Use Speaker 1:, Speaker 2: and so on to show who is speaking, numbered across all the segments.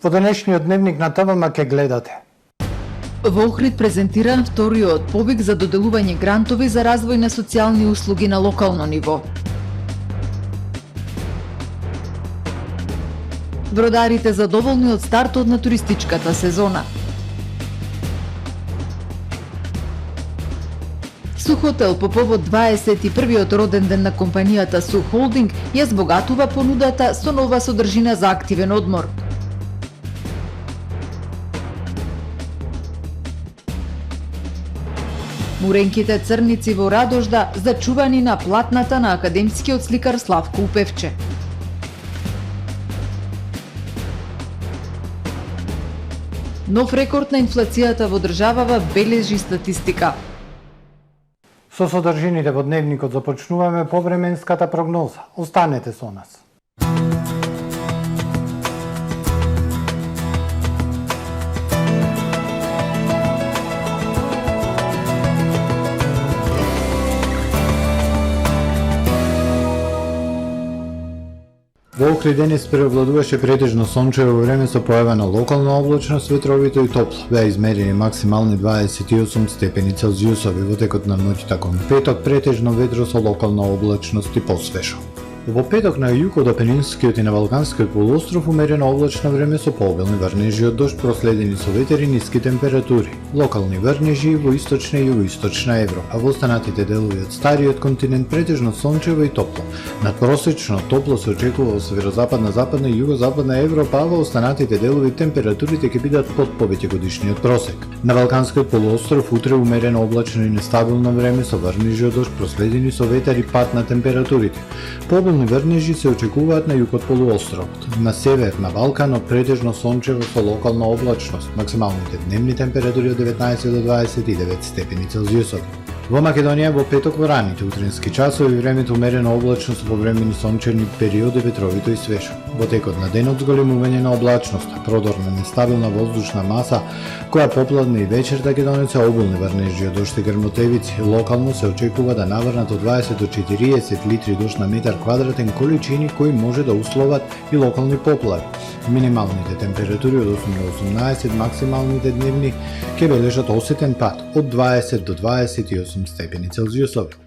Speaker 1: Во денешниот дневник на ТВМ ке гледате.
Speaker 2: Во Охрид презентиран вториот повик за доделување грантови за развој на социјални услуги на локално ниво. Бродарите задоволни од стартот на туристичката сезона. Сухотел по повод 21-иот роден ден на компанијата Сух Холдинг ја збогатува понудата со нова содржина за активен одмор. Муренките црници во Радожда зачувани на платната на академскиот сликар Славко Упевче. Нов рекорд на инфлацијата во државава бележи статистика.
Speaker 1: Со содржините во дневникот започнуваме повременската прогноза. Останете со нас. Во Охрид денес преобладуваше претежно сончево време со појава на локална облачност, ветровито и топло. Беа измерени максимални 28 степени Целзиусови во текот на ноќта кон петок, претежно ветро со локална облачност и посвежо. Во петок на југ од Апенинскиот и на Балканскиот полуостров умерено облачно време со пообилни врнежи од дожд проследени со ветер и ниски температури. Локални врнежи во источна и југоисточна Европа. Во останатите делови од стариот континент претежно сончево и топло. Надпросечно топло се очекува во северозападна, западна и југозападна Европа, а во останатите делови температурите ќе бидат под повеќегодишниот просек. На Балканскиот полуостров утре умерено облачно и нестабилно време со врнежи од дожд проследени со ветер и пад на температурите. Пообилни врнежи се очекуваат на југот полуостровот. На север, на Балканот, претежно сончево со локална облачност. Максималните дневни температури од 19 до 29 степени Целзиусови. Во Македонија во петок во раните утрински часови времето умерено облачно со повремени сончени периоди, ветровито и свежо. Во текот на денот зголемување на облачноста, продорна нестабилна воздушна маса која попладне и вечерта ќе донесе обилни врнежи од дожд и грмотевици. Локално се очекува да наврнат од 20 до 40 литри дожд на метар квадратен, количини кои може да условат и локални поплави. Минималните температури од 8 до 18, максималните дневни ќе бележат осетен пад од 20 до 28 степени Целзиусови.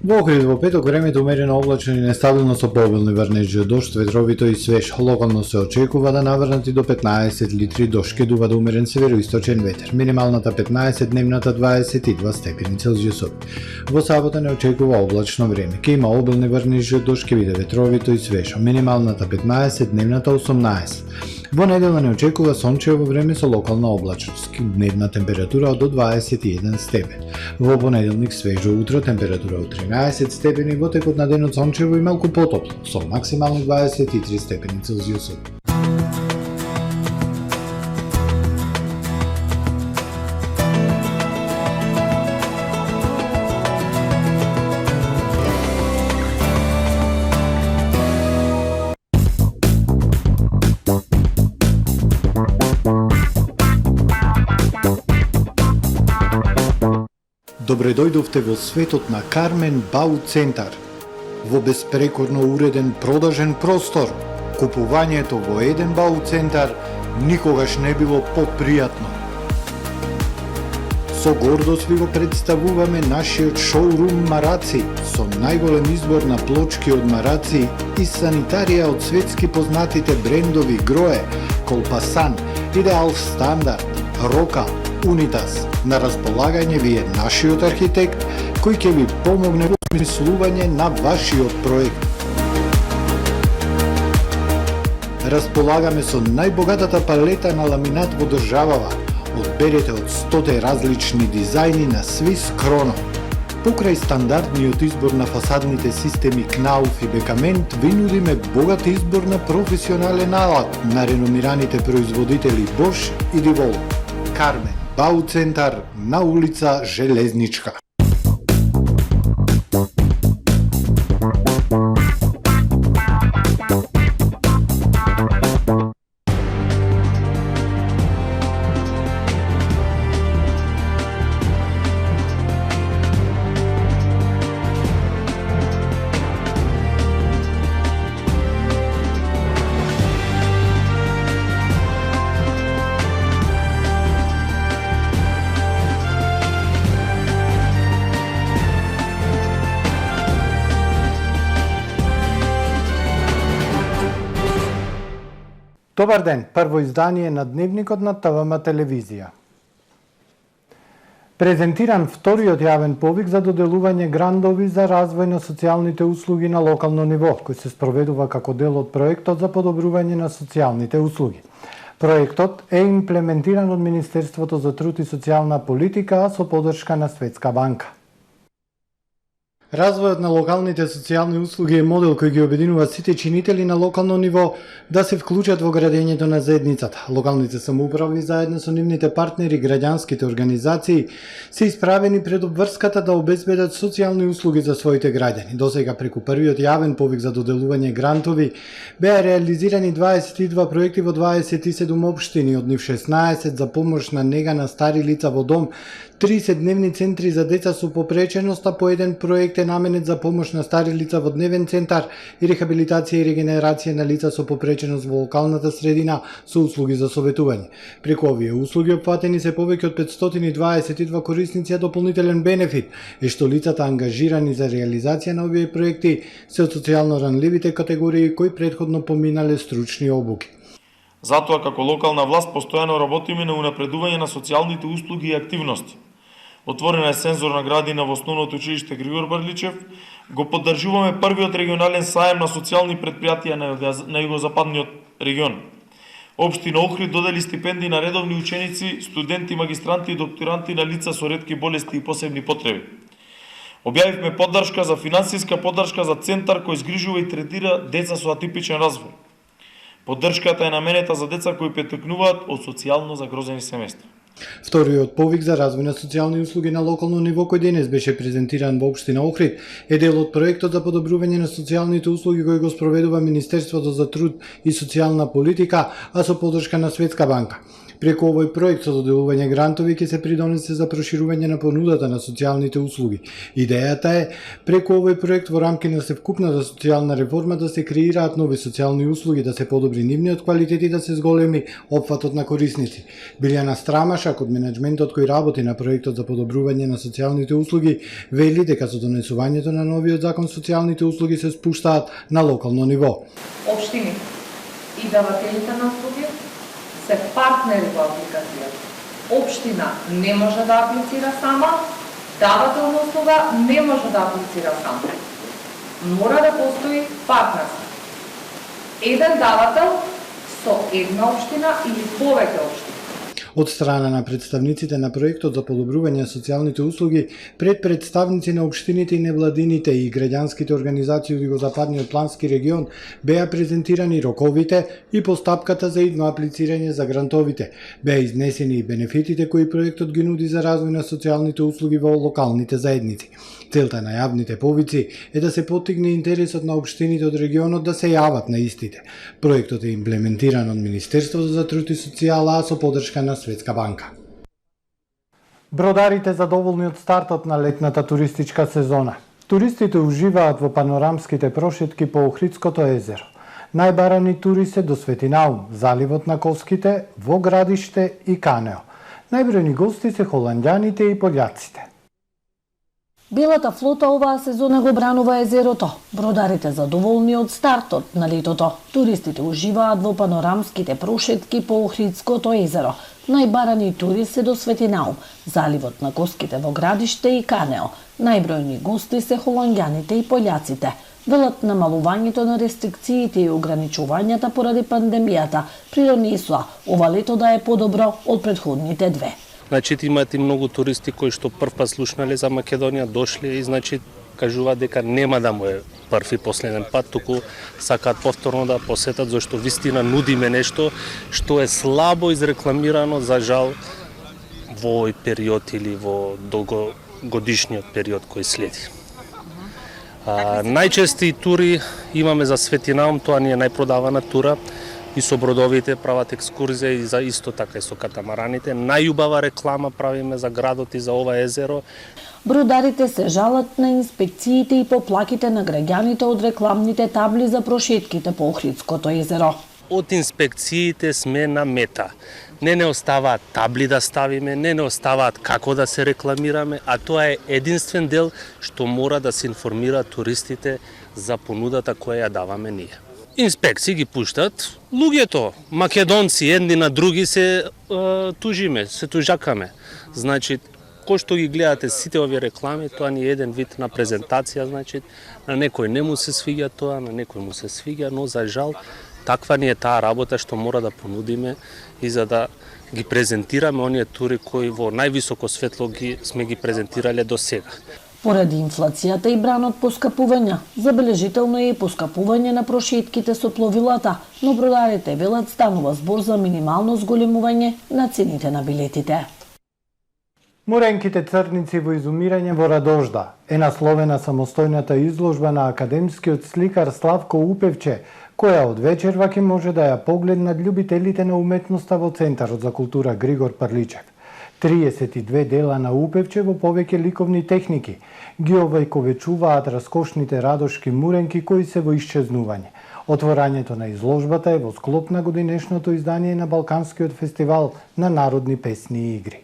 Speaker 1: Во Охрид во петок времето умерено облачно и нестабилно со пообилни врнежи од дожд, ветровито и свеж. Локално се очекува да наврнат и до 15 литри дожд, ќе дува да умерен североисточен ветер. Минималната 15, дневната 22 степени Целзиусови. Во сабота не очекува облачно време. Ќе има обилни врнежи од дожд, ќе биде ветровито и свежо. Минималната 15, дневната 18. Во недела не очекува сончево време со локална облачност. Дневна температура до 21 степен. Во понеделник свежо утро, температура од 13 степени, во текот на денот сончево и малку потопло, со максимални 23 степени Целзиусови. Добре дојдовте во светот на Кармен Бау Центар. Во беспрекорно уреден продажен простор, купувањето во еден Бау Центар никогаш не било попријатно. Со гордост ви го представуваме нашиот шоурум Мараци, со најголем избор на плочки од Мараци и санитарија од светски познатите брендови Грое, Колпасан, Идеал Стандард, Рока, Унитас. На располагање ви е нашиот архитект кој ќе ви помогне во осмислување на вашиот проект. Располагаме со најбогатата палета на ламинат во државава. Одберете од 100 различни дизајни на Swiss Chrono. Покрај стандардниот избор на фасадните системи Knauf и Бекамент, ви нудиме богат избор на професионален алат на реномираните производители Bosch и Divol. Кармен Бау Центар на улица Железничка. Добар ден, прво издание на Дневникот на ТВМ телевизија. Презентиран вториот јавен повик за доделување грантови за развој на социјалните услуги на локално ниво, кој се спроведува како дел од проектот за подобрување на социјалните услуги. Проектот е имплементиран од Министерството за труд и социјална политика, а со поддршка на Светска банка. Развојот на локалните социјални услуги е модел кој ги обединува сите чинители на локално ниво да се вклучат во градењето на заедницата. Локалните самоуправи заедно со нивните партнери, граѓанските организации, се исправени пред обврската да обезбедат социјални услуги за своите граѓани. Досега преку првиот јавен повик за доделување грантови беа реализирани 22 проекти во 27 општини, од нив 16 за помош на нега на стари лица во дом, 30 дневни центри за деца со попреченост, а по еден проект е наменет за помош на стари лица во дневен центар и рехабилитација и регенерација на лица со попреченост во локалната средина со услуги за советување. Преку овие услуги опфатени се повеќе од 522 корисници, а дополнителен бенефит е што лицата ангажирани за реализација на овие проекти се од социјално ранливите категории кои претходно поминале стручни обуки.
Speaker 3: Затоа како локална власт постојано работиме на унапредување на социјалните услуги и активности. Отворена е сензорна градина во основното училиште Григор Барличев, го поддржуваме првиот регионален саем на социјални предпријатија на југозападниот регион. Општина Охрид додели стипендии на редовни ученици, студенти, магистранти и докторанти на лица со ретки болести и посебни потреби. Објавивме поддршка за финансиска поддршка за центар кој згрижува и третира деца со атипичен развој. Поддршката е наменета за деца кои претекнуваат од социјално загрозени семејства.
Speaker 1: Вториот повик за развој на социјални услуги на локално ниво кој денес беше презентиран во општина Охрид е дел од проектот за подобрување на социјалните услуги кој го спроведува Министерството за труд и социјална политика, а со поддршка на Светска банка. Преку овој проект со доделување грантови ќе се придонесе за проширување на понудата на социјалните услуги. Идејата е преку овој проект во рамки на севкупната социјална реформа да се креираат нови социјални услуги, да се подобри нивниот квалитет и да се зголеми опфатот на корисници. Билјана Страмашак од менеджментот кој работи на проектот за подобрување на социјалните услуги вели дека со донесувањето на новиот закон социјалните услуги се спуштаат на локално ниво.
Speaker 4: Општините и давателите на услуги се партнери во апликацијата. Општина не може да аплицира сама, давател на услуга не може да аплицира сам. Мора да постои партнерство. Еден давател со една општина или повеќе општини.
Speaker 1: Од страна на представниците на проектот за подобрување на социјалните услуги, пред представници на општините и невладините и граѓанските организации од југозападниот плански регион беа презентирани роковите и постапката за идно аплицирање за грантовите. Беа изнесени и бенефитите кои проектот ги нуди за развој на социјалните услуги во локалните заедници. Целта на јавните повици е да се поттигне интересот на општините од регионот да се јават на истите. Проектот е имплементиран од Министерството за труд и социјала, а со поддршка на Светска банка. Бродарите задоволни од стартот на летната туристичка сезона. Туристите уживаат во панорамските прошетки по Охридското езеро. Најбарани тури се до Светинаум, заливот на Коските, во Градиште и Канео. Најбројни гости се холандјаните и пољаците.
Speaker 5: Белата флота оваа сезона го бранува езерото. Бродарите задоволни од стартот на летото. Туристите уживаат во панорамските прошетки по Охридското езеро. Најбарани тури се до Светинаум, заливот на Коските во Градиште и Канео. Најбројни гости се холандјаните и пољаците. Велат намалувањето на рестрикциите и ограничувањата поради пандемијата придонесоа ова лето да е подобро од претходните две.
Speaker 6: Значи имате многу туристи кои што првпат слушнале за Македонија, дошле и значи кажуваат дека нема да му е прв и последен пат, туку сакаат повторно да посетат, зашто вистина нудиме нешто што е слабо изрекламирано за жал во овој период или во долгогодишниот период кој следи. Најчести тури имаме за Светинаум, тоа ни е најпродавана тура. И со бродовите прават екскурзија и за исто така и со катамараните. Најубава реклама правиме за градот и за ова езеро.
Speaker 5: Бродарите се жалат на инспекциите и поплаките на граѓаните од рекламните табли за прошетките по Охридското езеро.
Speaker 6: Од инспекциите сме на мета. Не оставаат табли да ставиме, не оставаат како да се рекламираме, а тоа е единствен дел што мора да се информира туристите за понудата која ја даваме ние. инспекции ги пуштат, луѓето, македонци, едни на други се тужиме, се тужакаме. Значи, кој што ги гледате сите овие реклами, тоа ни е еден вид на презентација, значи, на некој не му се свиѓа тоа, на некој му се свиѓа, но за жал, таква ни е таа работа што мора да понудиме и за да ги презентираме оние тури кои во највисоко светло сме ги презентирале до сега.
Speaker 5: Поради инфлацијата и бранот поскапувања, забележително е и поскапување на прошетките со пловилата, но бродарите велат станува збор за минимално зголемување на цените на билетите.
Speaker 1: Муренките црници во изумирање во Радожда е насловена самостојната изложба на академскиот сликар Славко Упевче, која од вечерва ќе може да ја погледнат љубителите на уметноста во Центарот за култура Григор Прличев. 32 дела на Упевче во повеќе ликовни техники ги овајковечуваат раскошните радошки муренки кои се во исчезнување. Отворањето на изложбата е во склоп на годинешното издание на Балканскиот фестивал на народни песни и игри.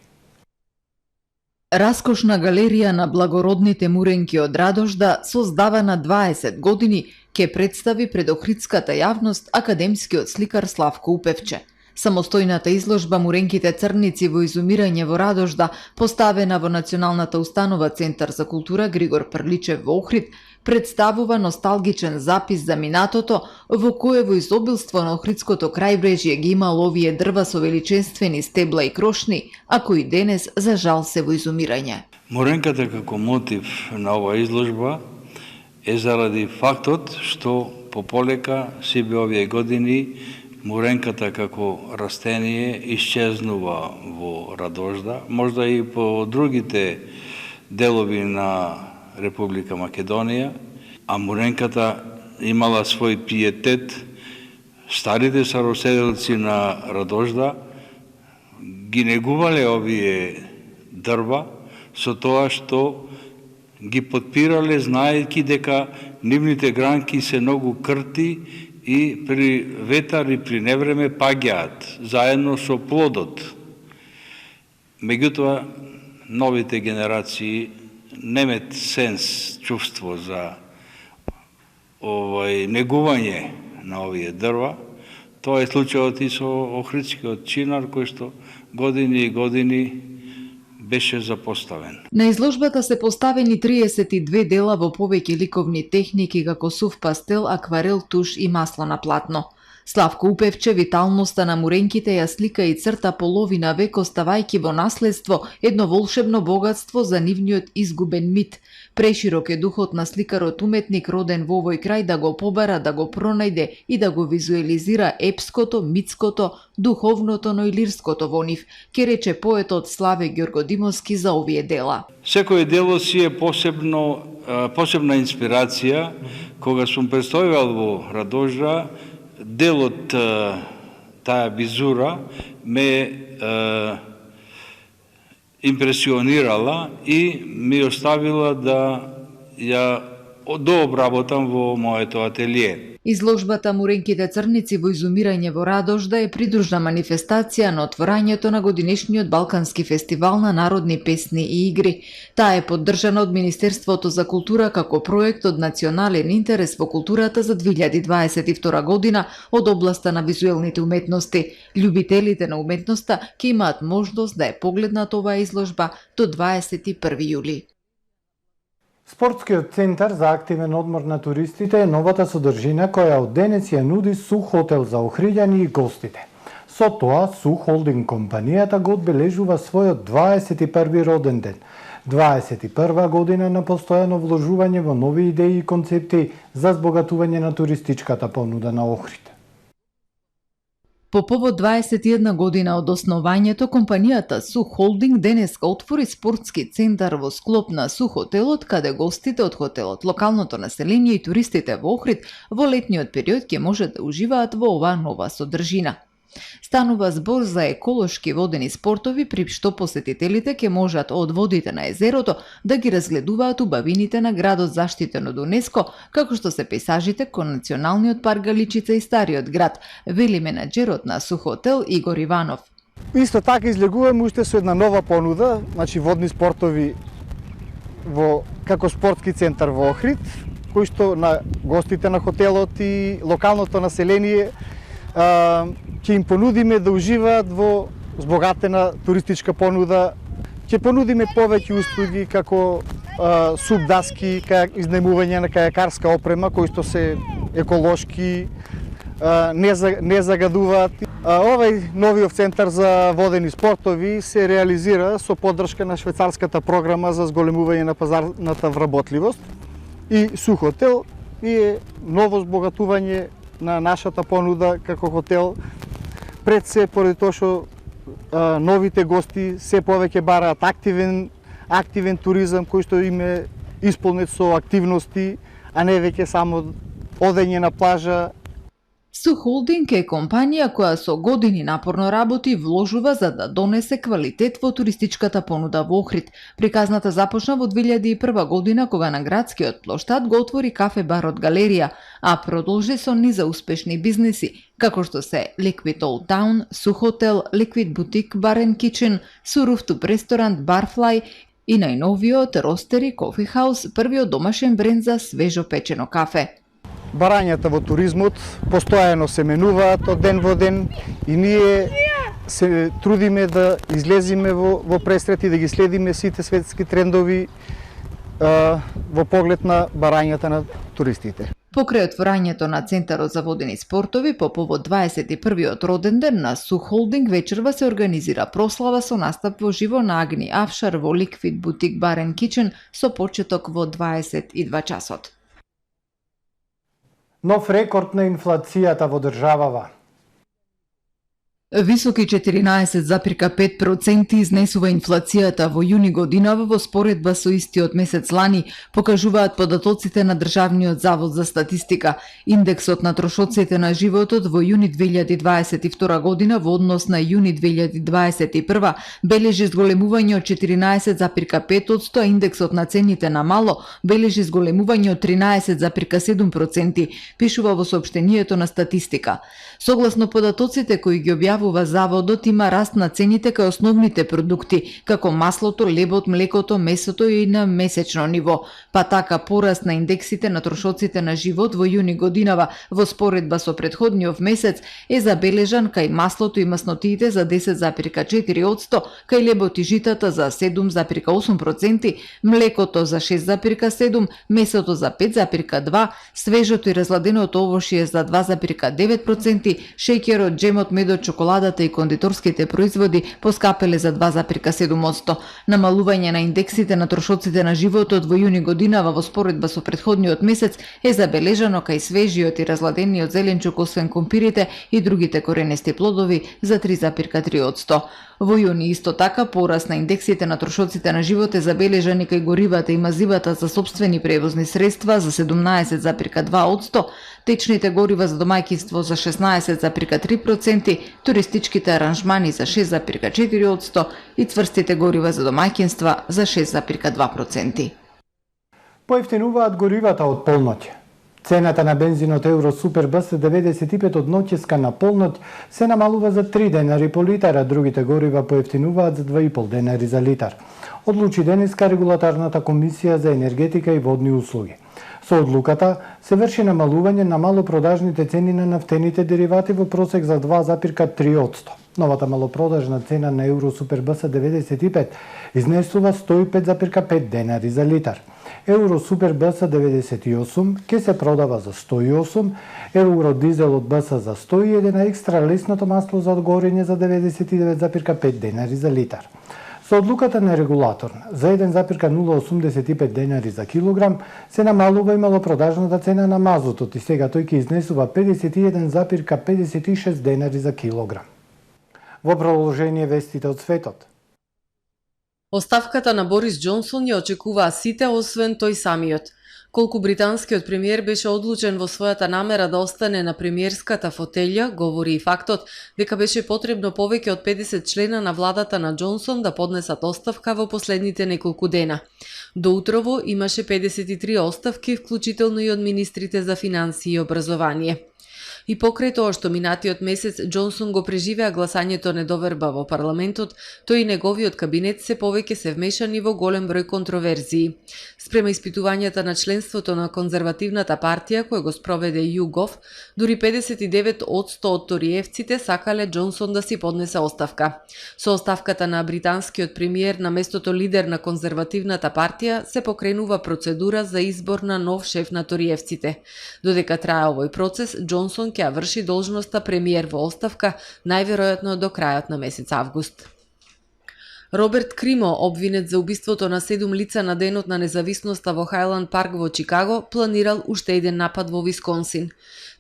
Speaker 2: Раскошна галерија на благородните муренки од Радожда, создавана 20 години, ќе представи пред охридската јавност академскиот сликар Славко Упевче. Самостојната изложба Муренките црници во изумирање во Радожда, поставена во Националната установа Центар за култура Григор Прличев во Охрид, представува носталгичен запис за минатото, во кое во изобилство на Охридското крајбрежје ги имало овие дрва со величествени стебла и крошни, а кои денес за жал се во изумирање.
Speaker 7: Муренката како мотив на оваа изложба е заради фактот што пополека сите овие години муренката како растение исчезнува во Радожда, можда и по другите делови на Република Македонија, а муренката имала свој пиетет. Старите староседелци на Радожда ги негувале овие дрва со тоа што ги подпирале знаејќи дека нивните гранки се многу крти и при ветар и при невреме паѓаат заедно со плодот. Меѓутоа, новите генерации немет сенс, чувство за негување на овие дрва. Тоа е случајот и со охридскиот чинар кој што години и години беше запоставен.
Speaker 2: На изложбата се поставени 32 дела во повеќе ликовни техники како сув пастел, акварел, туш и масло на платно. Славко Упевче виталноста на муренките ја слика и црта половина век, оставајќи во наследство едно волшебно богатство за нивниот изгубен мит. Преширок е духот на сликарот уметник роден во овој крај да го побара, да го пронајде и да го визуелизира епското, митското, духовното, но и лирското во нив, ке рече поетот Славе Ѓоргодимовски за овие дела.
Speaker 7: Секој дело си е посебна инспирација. Кога сум престојувал во Радожда, делот таа визура ме импресионирала и ми оставила да ја дообработам во моето ателие.
Speaker 2: Изложбата Муренките црници во изумирање во Радожда е придружна манифестација на отворањето на годинешниот Балкански фестивал на народни песни и игри. Таа е поддржана од Министерството за култура како проект од национален интерес во културата за 2022 година од областа на визуелните уметности. Љубителите на уметноста ќе имаат можност да ја погледнат оваа изложба до 21 јули.
Speaker 1: Спортскиот центар за активен одмор на туристите е новата содржина која од денес ја нуди Сух хотел за охриѓани и гостите. Со тоа, Сух холдинг компанијата го одбележува својот 21 роден ден. 21 година на постојано вложување во нови идеи и концепти за збогатување на туристичката понуда на Охрид.
Speaker 2: По повод 21 година од основањето, компанијата Сух Холдинг денеска отвори спортски центар во склоп на Сух хотелот, каде гостите од хотелот, локалното население и туристите во Охрид во летниот период ќе може да уживаат во оваа нова содржина. Станува збор за еколошки водени спортови, при што посетителите ќе можат од водите на езерото да ги разгледуваат убавините на градот заштитен од УНЕСКО, како што се пейзажите кон Националниот парк Галичица и Стариот град, вели менаџерот на Сух хотел Игор Иванов.
Speaker 8: Исто така излегуваме уште со една нова понуда, значи водни спортови како спортски центар во Охрид, кои што на гостите на хотелот и локалното население ќе им понудиме да уживаат во збогатена туристичка понуда. Ќе понудиме повеќе услуги како суп даски, изнајмување на каjakарска опрема кои што се еколошки, не загадуваат. Овај новиот центар за водени спортови се реализира со поддршка на швајцарската програма за зголемување на пазарната вработливост и Сухотел и е ново збогатување на нашата понуда како хотел. Пред се поради тоа што новите гости се повеќе бараат активен туризам кој што им е исполнет со активности, а не веќе само одење на плажа.
Speaker 2: Сухолдинг е компанија која со години напорно работи и вложува за да донесе квалитет во туристичката понуда во Охрид. Приказната започна во 2001 година кога на градскиот плоштад го отвори кафе-барот Галерија, а продолжи со низа успешни бизниси, како што се Liquid Old Town, Сухотел, Liquid Boutique Bar and Kitchen, Суруфтуп ресторант Barfly и најновиот Ростери Coffee House, првиот домашен бренд за свежо печено кафе.
Speaker 8: Барањата во туризмот постојано се менуваат од ден во ден и ние се трудиме да излезиме во пресрет и да ги следиме сите светски трендови во поглед на барањата на туристите.
Speaker 2: Покрај отворањето на Центарот за водени спортови по повод 21-иот роден ден на Сухолдинг вечерва се организира прослава со настап во живо на Агни Авшар во Liquid Boutique Bar and Kitchen со почеток во 22 часот.
Speaker 1: Нов рекорд на инфлацијата во државава.
Speaker 2: Високи 14,5% изнесува инфлацијата во јуни годинава во споредба со истиот месец лани, покажуваат податоците на Државниот завод за статистика. Индексот на трошоците на животот во јуни 2022 година во однос на јуни 2021 бележи зголемување од 14,5%, а индексот на цените на мало бележи зголемување од 13,7%, пишува во соопштението на статистика. Согласно податоците кои ги објавува заводот, има раст на цените кај основните продукти, како маслото, лебот, млекото, месото и на месечно ниво. Па така пораст на индексите на трошоците на живот во јуни годинава во споредба со претходниот месец е забележан кај маслото и маснотиите за 10,4%, кај лебот и житата за 7,8%, млекото за 6,7%, месото за 5,2%, свежото и разладеното овошје за 2,9%, шеќерот, джемот, медот, чоколадата и кондиторските производи поскапеле за 2,7%. Намалување на индексите на трошоците на животот во јуни годинава во споредба со претходниот месец е забележано кај свежиот и разладениот зеленчук, освен компирите и другите коренести плодови за 3,3%. Во јуни исто така пораст на индексите на трошоците на живот е забележан и кај горивата и мазивата за сопствени превозни средства за 17,2%, течните горива за домаќинство за 16,3%, туристичките аранжмани за 6,4% и цврстите горива за домаќинства за 6,2%.
Speaker 1: Поевтинуваат горивата од полноќ. Цената на бензинот Евро Супер БС 95 од ноќеска на полноќ се намалува за 3 денари по литар, а другите горива поевтинуваат за 2,5 денари за литар. Одлучи денеска Регулаторната комисија за енергетика и водни услуги. Со одлуката се врши намалување на малопродажните цени на нафтените деривати во просек за 2,3%. Новата малопродажна цена на Евро Супер БС 95 изнесува 105,5 денари за литар. Евро Супер БС 98 ќе се продава за 108, Евро Дизел од БС за 101, а екстра лесното масло за одгорење за 99,5 денари за литар. Со одлуката на регулатор за 1,085 денари за килограм се намалува и малопродажната цена на мазутот и сега тој ќе изнесува 51,56 денари за килограм. Во продолжение вестите од светот.
Speaker 9: Оставката на Борис Џонсон ја очекуваа сите, освен тој самиот. Колку британскиот премиер беше одлучен во својата намера да остане на премиерската фотелја, говори и фактот дека беше потребно повеќе од 50 члена на владата на Џонсон да поднесат оставка во последните неколку дена. До утрово имаше 53 оставки, вклучително и од министрите за финансии и образование. И покрај тоа што минатиот месец Џонсон го преживеа гласањето недоверба во парламентот, тој и неговиот кабинет се повеќе се вмешани во голем број контроверзии. Спрема испитувањата на членството на конзервативната партија кој го спроведе YouGov, дури 59% од ториевците сакале Џонсон да си поднесе оставка. Со оставката на британскиот премиер на местото лидер на конзервативната партија се покренува процедура за избор на нов шеф на ториевците. Додека трае овој процес, Џонсон ќе ја врши должноста премиер во оставка најверојатно до крајот на месец август. Роберт Кримо, обвинет за убиството на 7 лица на денот на независноста во Хајланд парк во Чикаго, планирал уште еден напад во Висконсин.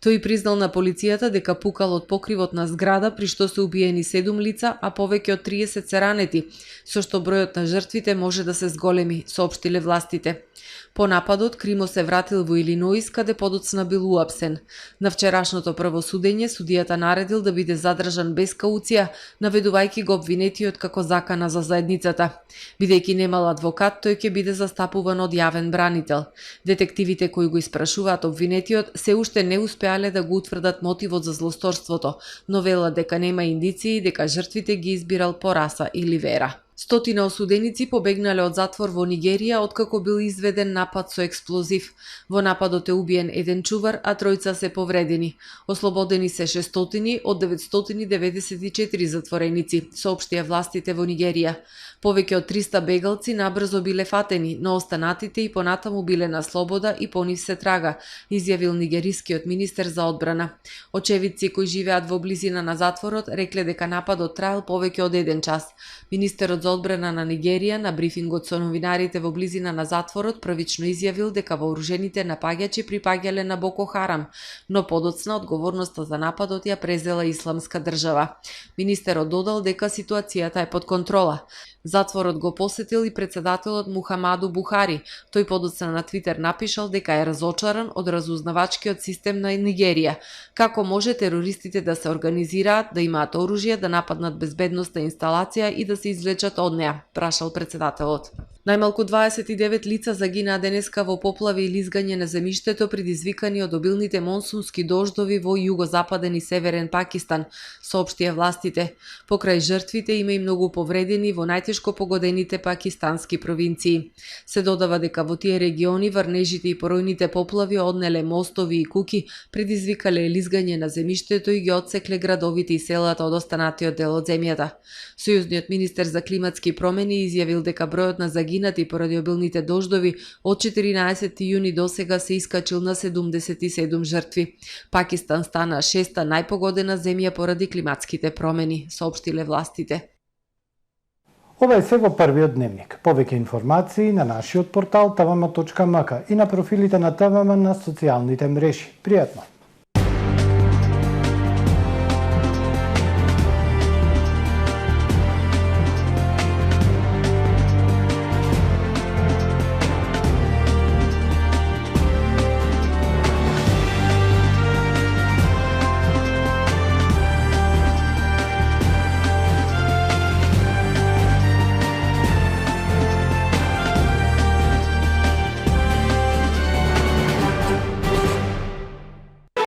Speaker 9: Тој признал на полицијата дека пукал од покривот на зграда при што се убиени 7 лица, а повеќе од 30 се ранети, со што бројот на жртвите може да се зголеми, соопштиле властите. По нападот, Кримо се вратил во Илиноис, каде подоцна бил уапсен. На вчерашното прво судење, судијата наредил да биде задржан без кауција, наведувајќи го обвинетиот како закана за заедницата. Бидејќи немал адвокат, тој ќе биде застапуван од јавен бранител. Детективите кои го испрашуваат обвинетиот се уште не успеале да го утврдат мотивот за злосторството, но велат дека нема индиции дека жртвите ги избирал по раса или вера. Стотина осуденици побегнале од затвор во Нигерија откако бил изведен напад со експлозив. Во нападот е убиен еден чувар, а тројца се повредени. Ослободени се 600 од 994 затвореници, соопштија властите во Нигерија. Повеќе од 300 бегалци набрзо биле фатени, но останатите и понатаму биле на слобода и по нив се трага, изјавил нигерискиот министер за одбрана. Очевидци кои живеат во близина на затворот рекле дека нападот траел повеќе од 1 час. Министерот за одбрана на Нигерија на брифингот со новинарите во близина на затворот првично изјавил дека вооружените напаѓачи припаѓале на Боко Харам, но подоцна одговорноста за нападот ја презела Исламска држава. Министерот додал дека ситуацијата е под контрола. Затворот го посетил и председателот Мухамаду Бухари. Тој подоцна на Твитер напишал дека е разочаран од разузнавачкиот систем на Нигерија. Како може терористите да се организираат, да имаат оружје, да нападнат безбедностна инсталација и да се извлечат од неа, прашал председателот. Најмалку 29 лица загинаа денеска во поплави и лизгање на земјиштето предизвикани од обилните монсунски дождови во југозападен и северен Пакистан, соопштија властите. Покрај жртвите има и многу повредени во најтешко погодените пакистански провинции. Се додава дека во тие региони врнежите и поројните поплави однеле мостови и куки, предизвикале лизгање на земјиштето и ги отсекле градовите и селата од останатиот дел од земјата. Сојузниот министер за климатски промени изјавил дека бројот на загинати поради обилните дождови од 14 јуни до сега се искачил на 77 жртви. Пакистан стана 6-та најпогодена земја поради климатските промени, соопштиле властите.
Speaker 1: Ова е се во првиот дневник. Повеќе информации на нашиот портал tvm.mk и на профилите на ТВМ на социјалните мрежи. Пријатно!